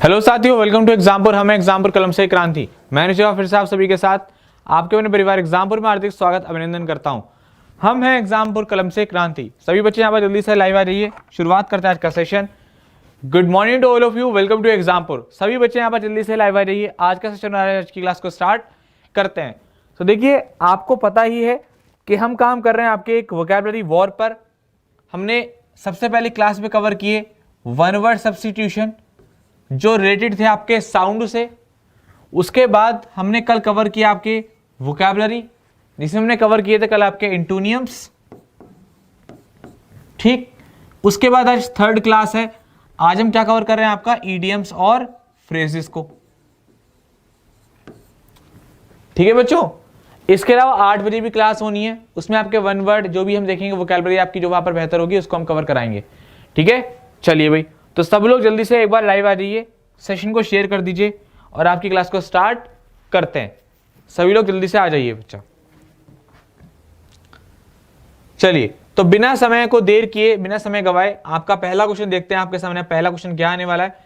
Hello साथियों, welcome to Exampur. हम एग्जामपुर कलम से क्रांति। मैंने जो फिर से आप सभी के साथ आपके अपने परिवार एग्जामपुर में हार्दिक स्वागत अभिनंदन करता हूं। हम हैं एग्जामपुर कलम से क्रांति। सभी बच्चे यहाँ पर जल्दी से लाइव आ जाइए। शुरुआत करते हैं आज का session. Good morning to all of you, welcome to Exampur. सभी बच्चे यहाँ पर जल्दी से लाइव आ जाइए। आज का सेशन आज की क्लास को स्टार्ट करते हैं। तो देखिए, आपको पता ही है कि हम काम कर रहे हैं आपके एक वोकैबुलरी वॉर पर। हमने सबसे पहले क्लास में कवर किए वन वर्ड सब्स्टिट्यूशन जो रिलेटेड थे आपके साउंड से। उसके बाद हमने कल कवर किया आपके वोकैबुलरी, जिसमें हमने कवर किए थे कल आपके इंटोनियम्स। ठीक, उसके बाद आज थर्ड क्लास है। आज हम क्या कवर कर रहे हैं, आपका ईडियम्स और फ्रेजेस को। ठीक है बच्चों, इसके अलावा 8 बजे भी क्लास होनी है। उसमें आपके वन वर्ड जो भी हम देखेंगे, वोकैबुलरी आपकी जो वहां पर बेहतर होगी उसको हम कवर कराएंगे। ठीक है, चलिए भाई, तो सब लोग जल्दी से एक बार लाइव आ जाइए, सेशन को शेयर कर दीजिए और आपकी क्लास को स्टार्ट करते हैं। सभी लोग जल्दी से आ जाइए बच्चा। चलिए, तो बिना समय को देर किए, बिना समय गवाए आपका पहला क्वेश्चन देखते हैं। आपके सामने पहला क्वेश्चन क्या आने वाला है,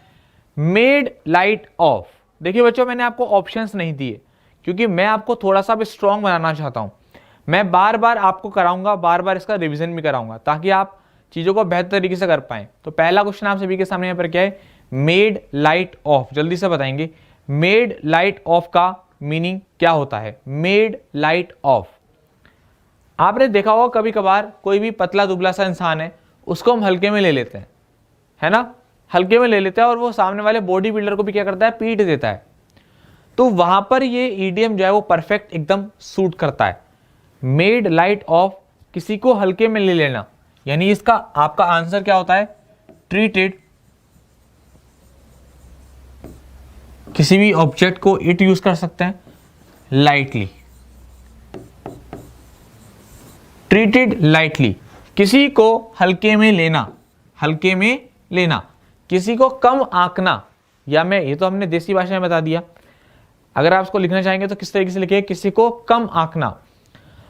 मेड लाइट ऑफ। देखिए बच्चों, मैंने आपको ऑप्शंस नहीं दिए क्योंकि मैं आपको थोड़ा सा भी स्ट्रांग बनाना चाहता हूं। मैं बार बार आपको कराऊंगा, बार बार इसका रिवीजन भी कराऊंगा ताकि आप चीजों को बेहतर तरीके से कर पाएं। तो पहला क्वेश्चन आप सभी के सामने यहाँ पर क्या है, मेड लाइट ऑफ। जल्दी से बताएंगे मेड लाइट ऑफ का मीनिंग क्या होता है। मेड लाइट ऑफ, आपने देखा होगा कभी कभार कोई भी पतला दुबला सा इंसान है, उसको हम हल्के में ले लेते हैं, है ना, हल्के में ले लेते हैं और वो सामने वाले बॉडी बिल्डर को भी क्या करता है, पीट देता है। तो वहां पर ये ईडियम जो है वो परफेक्ट एकदम सूट करता है। मेड लाइट ऑफ, किसी को हल्के में ले लेना, यानी इसका आपका आंसर क्या होता है, ट्रीटेड। किसी भी ऑब्जेक्ट को इट यूज कर सकते हैं, लाइटली, ट्रीटेड लाइटली। किसी को हल्के में लेना, हल्के में लेना, किसी को कम आंकना, या मैं ये तो हमने देसी भाषा में बता दिया। अगर आप इसको लिखना चाहेंगे तो किस तरीके से लिखिए, किसी को कम आंकना।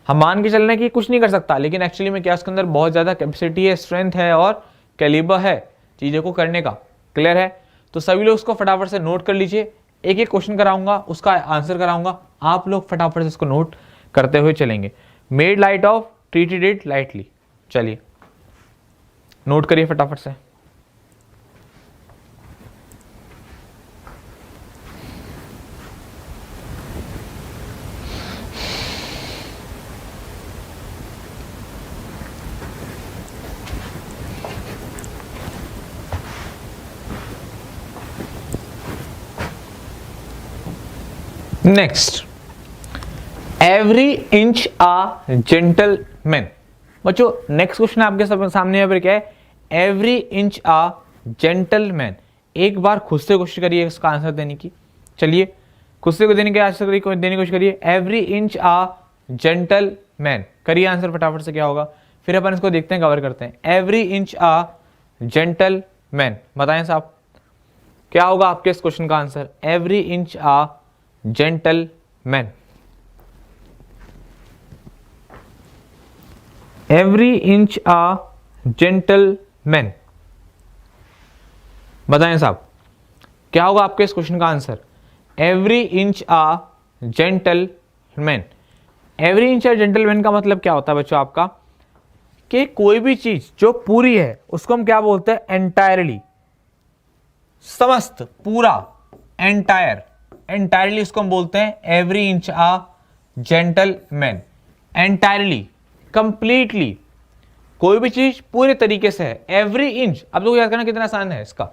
हम मान के चलने की कुछ नहीं कर सकता, लेकिन एक्चुअली में क्या उसके अंदर बहुत ज्यादा कैपेसिटी है, स्ट्रेंथ है और कैलिबर है चीजों को करने का। क्लियर है? तो सभी लोग उसको फटाफट से नोट कर लीजिए। एक एक क्वेश्चन कराऊंगा, उसका आंसर कराऊंगा, आप लोग फटाफट से इसको नोट करते हुए चलेंगे। Made light of, treated it lightly. चलिए नोट करिए फटाफट से। Next, every inch a gentleman. बच्चों नेक्स्ट क्वेश्चन आपके सामने यहाँ पर क्या है, एवरी इंच आ जेंटलमैन। एक बार खुद से कोशिश करिए इसका आंसर देने की। चलिए खुद से देने की कोशिश करिए। एवरी इंच आ जेंटलमैन, करिए आंसर फटाफट से क्या होगा, फिर अपन इसको देखते हैं, कवर करते हैं। एवरी इंच आ जेंटलमैन, बताएं साहब क्या होगा आपके इस क्वेश्चन का answer. Every inch a gentleman, every inch a gentleman, बताएं साहब क्या होगा आपके इस क्वेश्चन का answer. Every inch a gentleman. Every inch a gentleman का मतलब क्या होता है बच्चों आपका, कि कोई भी चीज जो पूरी है उसको हम क्या बोलते हैं, एंटायरली, समस्त, पूरा, एंटायर, एंटायरली इसको हम बोलते हैं every inch a gentleman. Entirely, completely, कोई भी चीज पूरे तरीके से है। एवरी इंच, अब लोग याद करना कितना आसान है इसका।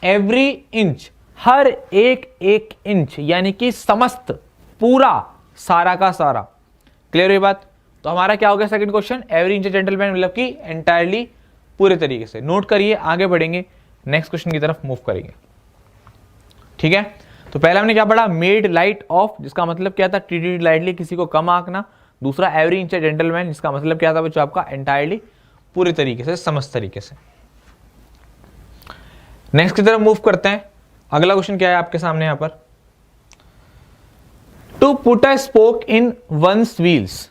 एवरी इंच, हर एक एक इंच, यानी कि समस्त, पूरा, सारा का सारा। क्लियर हुई बात? तो हमारा क्या हो गया second question, every inch gentleman, मतलब कि एंटायरली, पूरे तरीके से। नोट करिए, आगे बढ़ेंगे, नेक्स्ट क्वेश्चन की तरफ मूव करेंगे। ठीक है, तो पहला हमने क्या पढ़ा, मेड लाइट ऑफ, जिसका मतलब क्या था, ट्रीटेड लाइटली, किसी को कम आंकना। दूसरा एवरी इंच जेंटलमैन, जिसका मतलब क्या था बच्चों आपका, एंटायरली, पूरे तरीके से, समस्त तरीके से। नेक्स्ट की तरफ मूव करते हैं। अगला क्वेश्चन क्या है आपके सामने यहां पर, to put a spoke in one's wheels.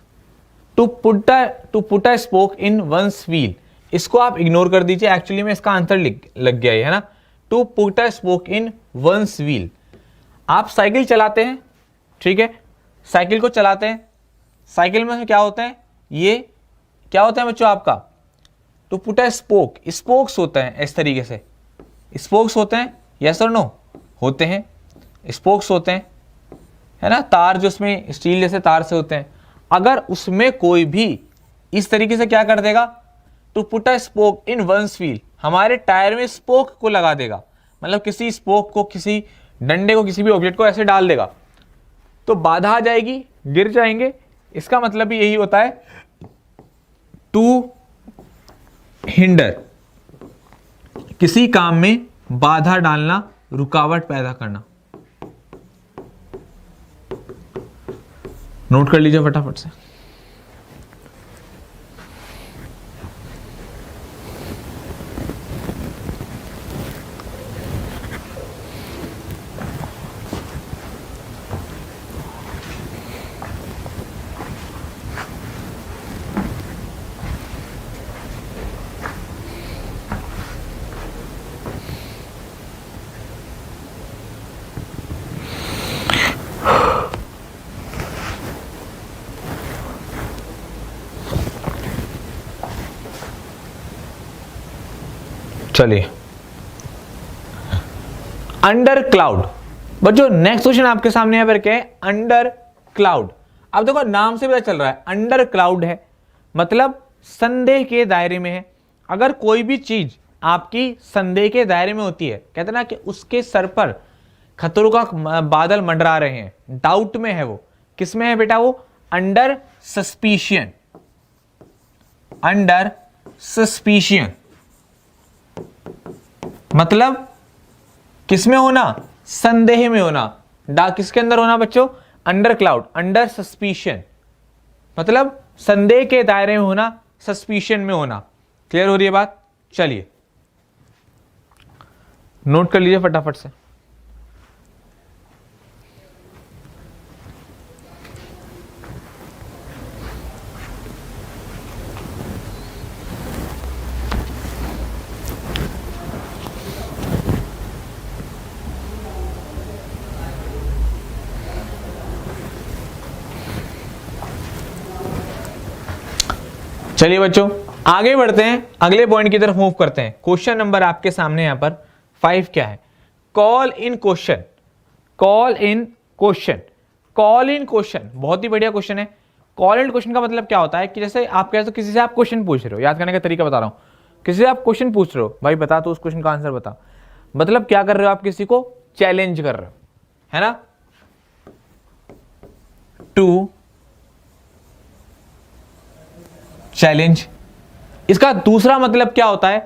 To put a spoke in one's wheel, इसको आप इग्नोर कर दीजिए। एक्चुअली में इसका आंसर लग गया है ना, to put a spoke in one's wheel. आप साइकिल चलाते हैं, ठीक है, साइकिल को चलाते हैं, साइकिल में क्या होता है, ये क्या होता है बच्चों आपका, to put a spoke, spokes होते हैं इस तरीके से, स्पोक्स होते हैं, यस और नो, होते हैं, स्पोक्स होते हैं, है ना, तार जो उसमें स्टील जैसे तार से होते हैं। अगर उसमें कोई भी इस तरीके से क्या कर देगा, to put a spoke in one's wheel, हमारे टायर में स्पोक को लगा देगा, मतलब किसी स्पोक को, किसी डंडे को, किसी भी ऑब्जेक्ट को ऐसे डाल देगा, तो बाधा आ जाएगी, गिर जाएंगे। इसका मतलब भी यही होता है, टू हिंडर, किसी काम में बाधा डालना, रुकावट पैदा करना। नोट कर लीजिए फटाफट से। चलिए, अंडर क्लाउड। बच्चों नेक्स्ट क्वेश्चन आपके सामने यहाँ पर क्या है, अंडर क्लाउड। अब देखो नाम से पता चल रहा है अंडर क्लाउड है, मतलब संदेह के दायरे में है। अगर कोई भी चीज आपकी संदेह के दायरे में होती है, कहते ना कि उसके सर पर खतरों का बादल मंडरा रहे हैं, डाउट में है, वो किस में है बेटा, वो अंडर सस्पिशियन, अंडर सस्पिशियन, मतलब किसमें होना, संदेह में होना। किसके अंदर होना बच्चों, अंडर क्लाउड, अंडर सस्पिशन, मतलब संदेह के दायरे में होना, सस्पिशन में होना। क्लियर हो रही है बात? चलिए नोट कर लीजिए फटाफट से। चलिए बच्चों आगे बढ़ते हैं, अगले पॉइंट की तरफ मूव करते हैं। क्वेश्चन नंबर आपके सामने यहां पर 5 क्या है, call in question, call in question, call in question बहुत ही बढ़िया क्वेश्चन है। कॉल इन क्वेश्चन का मतलब क्या होता है कि जैसे आप कहते हो किसी से आप क्वेश्चन पूछ रहे हो, याद करने का तरीका बता रहा हूं, किसी से आप क्वेश्चन पूछ रहे हो, भाई बता तो उस क्वेश्चन का आंसर बता, मतलब क्या कर रहे हो आप, किसी को चैलेंज कर रहे हो, है ना, टू चैलेंज। इसका दूसरा मतलब क्या होता है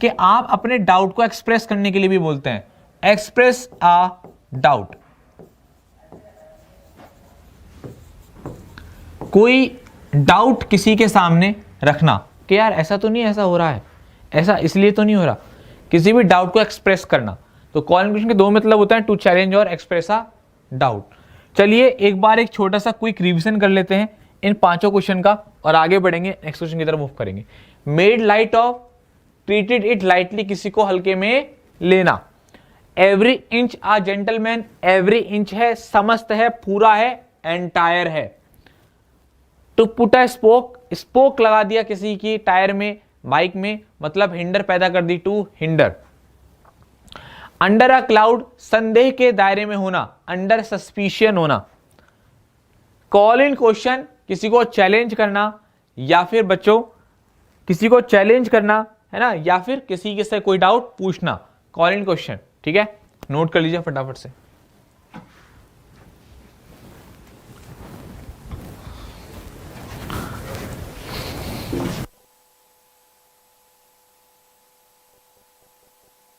कि आप अपने डाउट को एक्सप्रेस करने के लिए भी बोलते हैं, एक्सप्रेस अ डाउट। कोई डाउट किसी के सामने रखना कि यार ऐसा तो नहीं, ऐसा हो रहा है, ऐसा इसलिए तो नहीं हो रहा, किसी भी डाउट को एक्सप्रेस करना। तो कॉन्वर्सेशन के दो मतलब होता है, टू चैलेंज और एक्सप्रेस अ डाउट। चलिए एक बार एक छोटा सा क्विक रिवीजन कर लेते हैं इन पांचों क्वेश्चन का और आगे बढ़ेंगे, नेक्स्ट क्वेश्चन की तरफ मूव करेंगे। Made light of, treated it lightly, किसी को हल्के में लेना। Every inch a gentleman, every inch है, समस्त है, पूरा है, एंटायर है। To put a spoke, spoke लगा दिया किसी की टायर में, बाइक में, मतलब हिंडर पैदा कर दी, to hinder. Under a cloud, संदेह के दायरे में होना, अंडर सस्पिशियन होना। कॉल इन क्वेश्चन, किसी को चैलेंज करना, या फिर बच्चों किसी को चैलेंज करना, है ना, या फिर किसी के से कोई डाउट पूछना, कॉल इन क्वेश्चन। ठीक है, नोट कर लीजिए फटाफट से।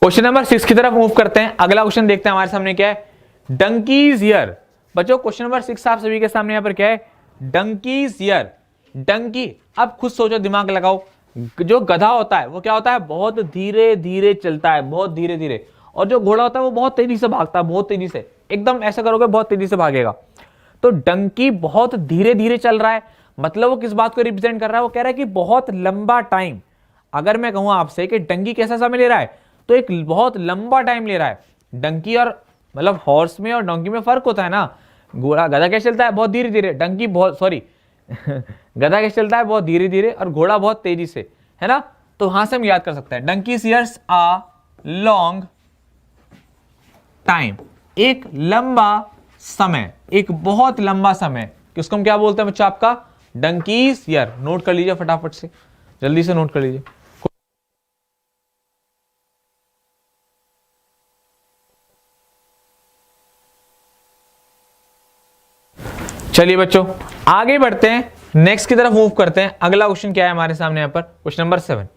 क्वेश्चन नंबर 6 की तरफ मूव करते हैं। अगला क्वेश्चन देखते हैं हमारे सामने क्या है, डंकीज ईयर। बच्चों क्वेश्चन नंबर 6 आप सभी के सामने यहां पर क्या है, डंकीज ईयर। डंकी, अब खुद सोचो, दिमाग लगाओ, जो गधा होता है वो क्या होता है, बहुत धीरे धीरे चलता है, बहुत धीरे धीरे, और जो घोड़ा होता है वो बहुत तेजी से भागता है, बहुत तेजी से, एकदम ऐसा करोगे बहुत तेजी से भागेगा। तो डंकी बहुत धीरे धीरे चल रहा है, मतलब वो किस बात को रिप्रेजेंट कर रहा है, वो कह रहा है कि बहुत लंबा टाइम। अगर मैं कहूं आपसे कि डंकी कैसा समय ले रहा है, तो एक बहुत लंबा टाइम ले रहा है। डंकी और मतलब हॉर्स में और डंकी में फर्क होता है ना। घोड़ा गधा कैसे चलता है, बहुत धीरे धीरे, डंकी बहुत सॉरी गधा कैसे चलता है, बहुत धीरे धीरे, और घोड़ा बहुत तेजी से, है ना। तो वहां से हम याद कर सकते हैं डंकीज ईयर्स आ लॉन्ग टाइम, एक लंबा समय, एक बहुत लंबा समय, किसको हम क्या बोलते हैं बच्चा आपका, डंकीज ईयर। नोट कर लीजिए फटाफट से, जल्दी से नोट कर लीजिए। चलिए बच्चों आगे बढ़ते हैं, नेक्स्ट की तरफ मूव करते हैं। अगला क्वेश्चन क्या है हमारे सामने यहाँ पर, question number 7,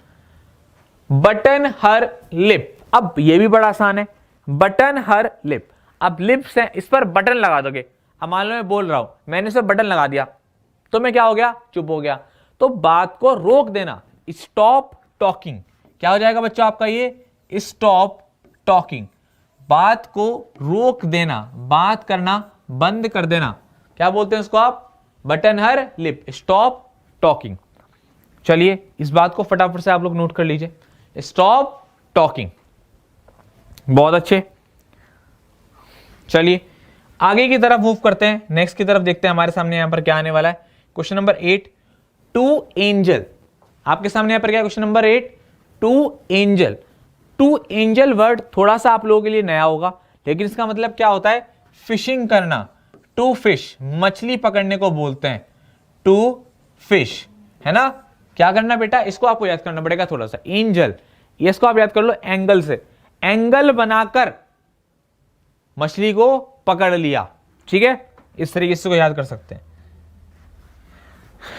button her lip. अब ये भी बड़ा आसान है, बटन हर लिप। अब लिप्स है, इस पर बटन लगा दोगे। अब मान लो मैं बोल रहा हूं, मैंने इस पर बटन लगा दिया तो मैं क्या हो गया, चुप हो गया। तो बात को रोक देना, स्टॉप टॉकिंग। क्या हो जाएगा बच्चों आपका ये, स्टॉप टॉकिंग। बात को रोक देना, बात करना बंद कर देना, क्या बोलते हैं उसको आप, button her lip, stop talking. चलिए इस बात को फटाफट से आप लोग नोट कर लीजिए, स्टॉप टॉकिंग। बहुत अच्छे। चलिए आगे की तरफ मूव करते हैं, नेक्स्ट की तरफ देखते हैं हमारे सामने यहां पर क्या आने वाला है। Question number 8, to angle. आपके सामने यहां पर क्या है, question number 8, to angle. To angle word थोड़ा सा आप लोगों के लिए नया होगा, लेकिन इसका मतलब क्या होता है, फिशिंग करना। टू फिश, मछली पकड़ने को बोलते हैं, टू फिश, है ना। क्या करना बेटा, इसको आपको याद करना पड़ेगा थोड़ा सा। एंजल, इसको आप याद कर लो एंगल से, एंगल बनाकर मछली को पकड़ लिया, ठीक है। इस तरीके से को याद कर सकते हैं।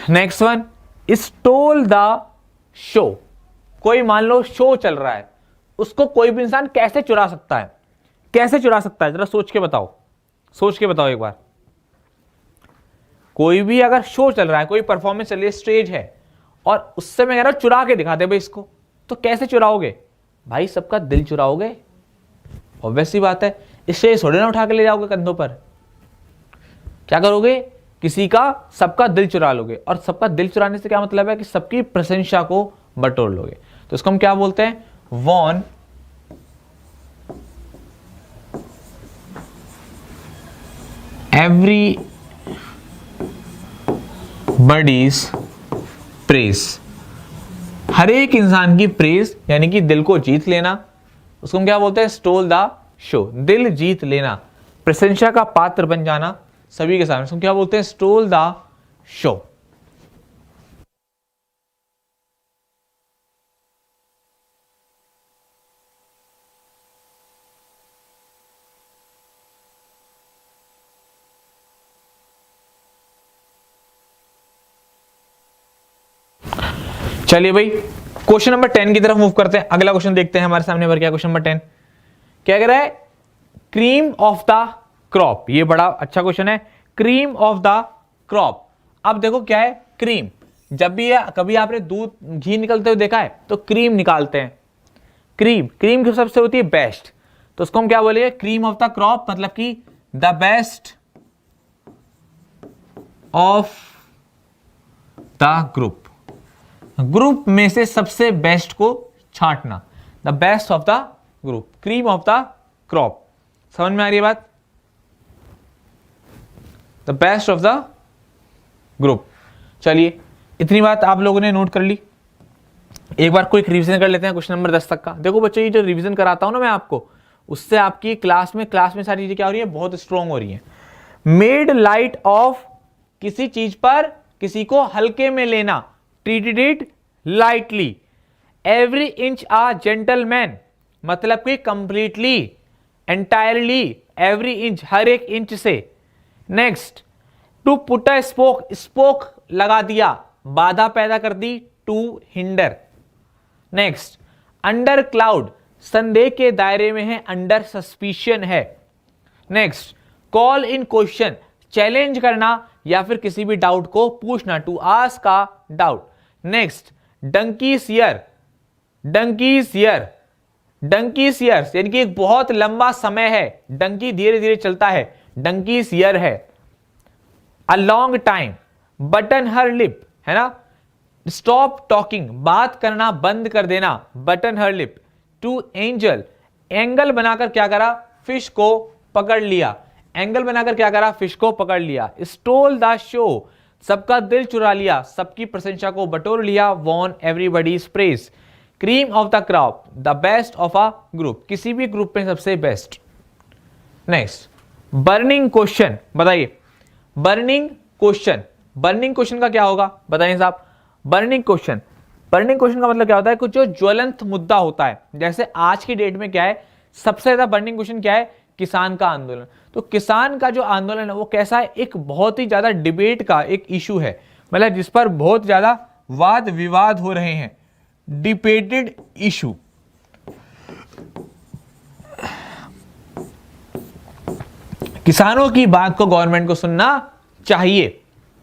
Next one, stole the show. कोई मान लो शो चल रहा है, उसको कोई भी इंसान कैसे चुरा सकता है, कैसे चुरा सकता है, जरा सोच के बताओ, सोच के बताओ एक बार। कोई भी अगर शो चल रहा है, कोई परफॉर्मेंस चल रही है, स्टेज है, और उससे मैं कह रहा हूं चुरा के दिखा दे भाई इसको, तो कैसे चुराओगे भाई, सबका दिल चुराओगे, ऑब्वियस सी बात है। इससे थोड़े ना उठा के ले जाओगे कंधों पर, क्या करोगे, किसी का सबका दिल चुरा लोगे। और सबका दिल चुराने से क्या मतलब है कि सबकी प्रशंसा को बटोर लोगे। तो इसको हम क्या बोलते हैं, वॉन एवरी बडीज प्रेज। हर एक इंसान की प्रेज यानी कि दिल को जीत लेना, उसको हम क्या बोलते हैं, स्टोल द शो। दिल जीत लेना, प्रशंसा का पात्र बन जाना सभी के सामने, उसको क्या बोलते हैं, स्टोल द शो। चलिए भाई क्वेश्चन नंबर 10 की तरफ मूव करते हैं। अगला क्वेश्चन देखते हैं हमारे सामने पर क्या, क्वेश्चन नंबर 10 क्या कह रहा है, क्रीम ऑफ द क्रॉप। ये बड़ा अच्छा क्वेश्चन है, क्रीम ऑफ द क्रॉप। अब देखो क्या है, क्रीम, जब भी कभी आपने दूध घी निकलते हुए देखा है तो क्रीम निकालते हैं, क्रीम, क्रीम की सबसे होती है बेस्ट, तो उसको हम क्या बोलेंगे, क्रीम ऑफ द क्रॉप, मतलब कि the best of the group. Group में से सबसे बेस्ट को छांटना, the best of the group, cream of the crop. समझ में आ रही है बात, the best of the group. चलिए इतनी बात आप लोगों ने नोट कर ली। एक बार क्विक रिवीजन कर लेते हैं क्वेश्चन नंबर 10 तक का। देखो बच्चों, ये जो रिवीजन कराता हूं ना मैं आपको, उससे आपकी क्लास में सारी चीजें क्या हो रही है, बहुत स्ट्रांग हो रही है। मेड लाइट ऑफ, किसी चीज पर किसी को हल्के में लेना, treated it lightly. Every inch a gentleman, मतलब कि कंप्लीटली, एंटायरली, एवरी इंच, हर एक इंच से। Next, to put a spoke, spoke लगा दिया, बाधा पैदा कर दी, to hinder. Next, under cloud, संदेह के दायरे में है, अंडर सस्पिशन है। Next, call in question, challenge करना या फिर किसी भी डाउट को पूछना, टू आस्क का doubt. Next, donkey's year, donkey's year, donkey's years यानी कि एक बहुत लंबा समय है, डंकी धीरे धीरे चलता है, डंकीस ईयर है। A long time, button her lip, है ना। स्टॉप टॉकिंग, बात करना बंद कर देना, button her lip. To angle, angle बनाकर क्या करा, फिश को पकड़ लिया, एंगल बनाकर क्या करा, फिश को पकड़ लिया। स्टोल द शो, सबका दिल चुरा लिया, सबकी प्रशंसा को बटोर लिया। Won everybody's praise, cream of the crop, the best of a group, किसी भी ग्रुप में सबसे बेस्ट। नेक्स्ट, बर्निंग क्वेश्चन, बताइए बर्निंग क्वेश्चन, बर्निंग क्वेश्चन का क्या होगा, बताइए साहब। बर्निंग क्वेश्चन, बर्निंग क्वेश्चन का मतलब क्या होता है, कुछ जो ज्वलंत मुद्दा होता है। जैसे आज की डेट में क्या है, सबसे ज्यादा बर्निंग क्वेश्चन क्या है, किसान का आंदोलन। तो किसान का जो आंदोलन है वो कैसा है, एक बहुत ही ज्यादा डिबेट का एक इशू है, मतलब जिस पर बहुत ज्यादा वाद विवाद हो रहे हैं, डिबेटेड इशू। किसानों की बात को गवर्नमेंट को सुनना चाहिए,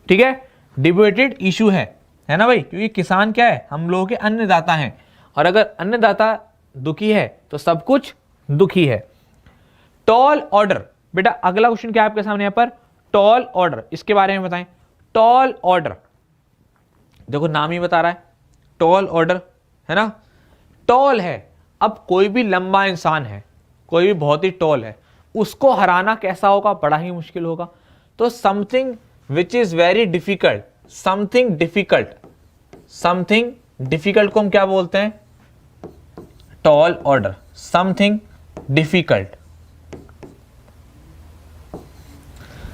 ठीक है, डिबेटेड इशू है ना भाई, क्योंकि किसान क्या है, हम लोगों के अन्नदाता हैं, और अगर अन्नदाता दुखी है तो सब कुछ दुखी है। टॉल ऑर्डर, बेटा अगला क्वेश्चन क्या है आपके सामने यहाँ पर, टॉल ऑर्डर, इसके बारे में बताएं। टॉल ऑर्डर, देखो नाम ही बता रहा है टॉल ऑर्डर, है ना, टॉल है। अब कोई भी लंबा इंसान है, कोई भी बहुत ही टॉल है, उसको हराना कैसा होगा, बड़ा ही मुश्किल होगा। तो something which is very difficult, something difficult, something difficult को हम क्या बोलते हैं, tall order, something difficult,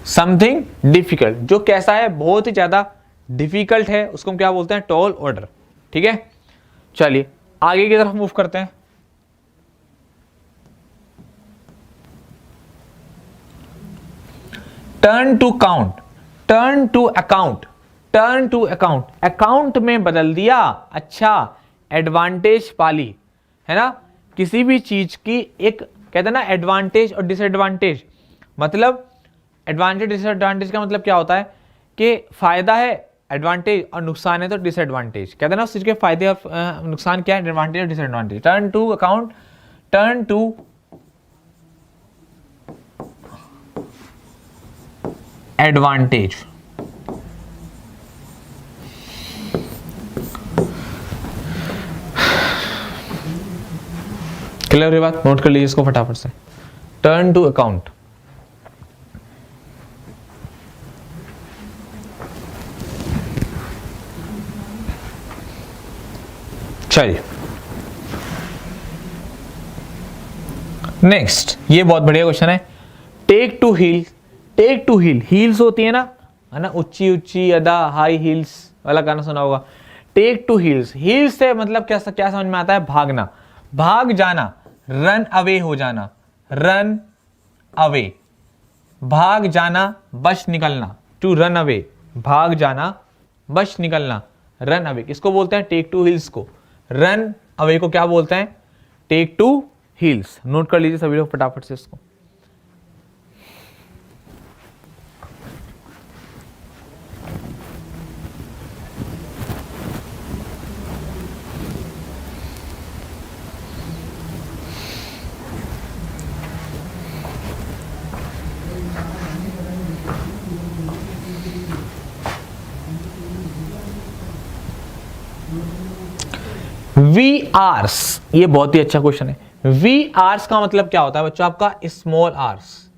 something difficult, जो कैसा है, बहुत ही ज्यादा डिफिकल्ट है, उसको हम क्या बोलते हैं, टॉल ऑर्डर। ठीक है, चलिए आगे की तरफ मूव करते हैं। Turn to count, turn to account, turn to account, account में बदल दिया, अच्छा एडवांटेज पाली, है ना। किसी भी चीज की एक कहते हैं ना एडवांटेज और डिसएडवांटेज, मतलब एडवांटेज डिसएडवांटेज का मतलब क्या होता है कि फायदा है एडवांटेज और नुकसान है तो डिसएडवांटेज, कहते हैं ना उस चीज के फायदे और नुकसान क्या है, एडवांटेज और disadvantage. Turn to account, turn to advantage. Clear ये बात, नोट कर लीजिए इसको फटाफट से। टर्न टू अकाउंट, चलिए नेक्स्ट, ये बहुत बढ़िया क्वेश्चन है। Take to heel, take to heel, heels होती है ना, ऊंची ऊंची अदा, हाई हील्स वाला गाना सुना होगा। टेक टू हील्स, हील्स से मतलब क्या क्या समझ में आता है, भागना, भाग जाना, रन अवे हो जाना, रन अवे, भाग जाना, बच निकलना, टू रन अवे, भाग जाना, बच निकलना, रन अवे, किसको बोलते हैं, टेक टू हील्स को। रन अवे को क्या बोलते हैं, टेक टू हील्स। नोट कर लीजिए सभी लोग फटाफट से इसको। वी आर्स, ये बहुत ही अच्छा क्वेश्चन है। वी आर्स का मतलब क्या होता है बच्चों आपका, स्मॉल आर्स,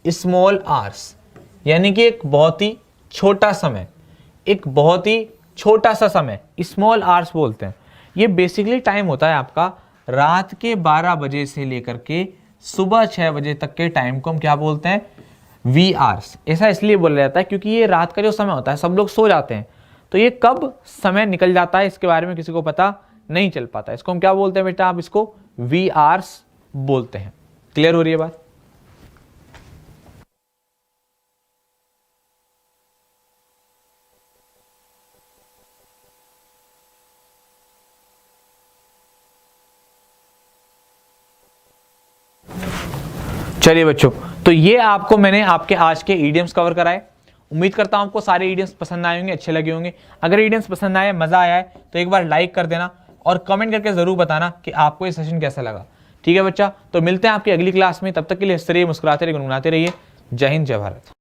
स्मॉल आर्स यानी कि एक बहुत ही छोटा समय, एक बहुत ही छोटा सा समय, स्मॉल आर्स बोलते हैं। ये बेसिकली टाइम होता है आपका रात के 12 बजे से लेकर के सुबह 6 बजे तक के टाइम को हम क्या बोलते हैं, वी आर्स। ऐसा इसलिए बोला जाता है क्योंकि ये रात का जो समय होता है, सब लोग सो जाते हैं, तो ये कब समय निकल जाता है इसके बारे में किसी को पता नहीं चल पाता। इसको हम क्या बोलते हैं बेटा, आप इसको वी आर्स बोलते हैं। क्लियर हो रही है बात। चलिए बच्चों, तो ये आपको मैंने आपके आज के इडियम्स कवर कराए। उम्मीद करता हूं आपको सारे इडियम्स पसंद आए होंगे, अच्छे लगे होंगे। अगर इडियम्स पसंद आए, मजा आया है, तो एक बार लाइक कर देना और कमेंट करके जरूर बताना कि आपको ये सेशन कैसा लगा। ठीक है बच्चा, तो मिलते हैं आपकी अगली क्लास में, तब तक के लिए हंसते रहिए, मुस्कुराते रहिए, गुनगुनाते रहिए। जय हिंद, जय भारत।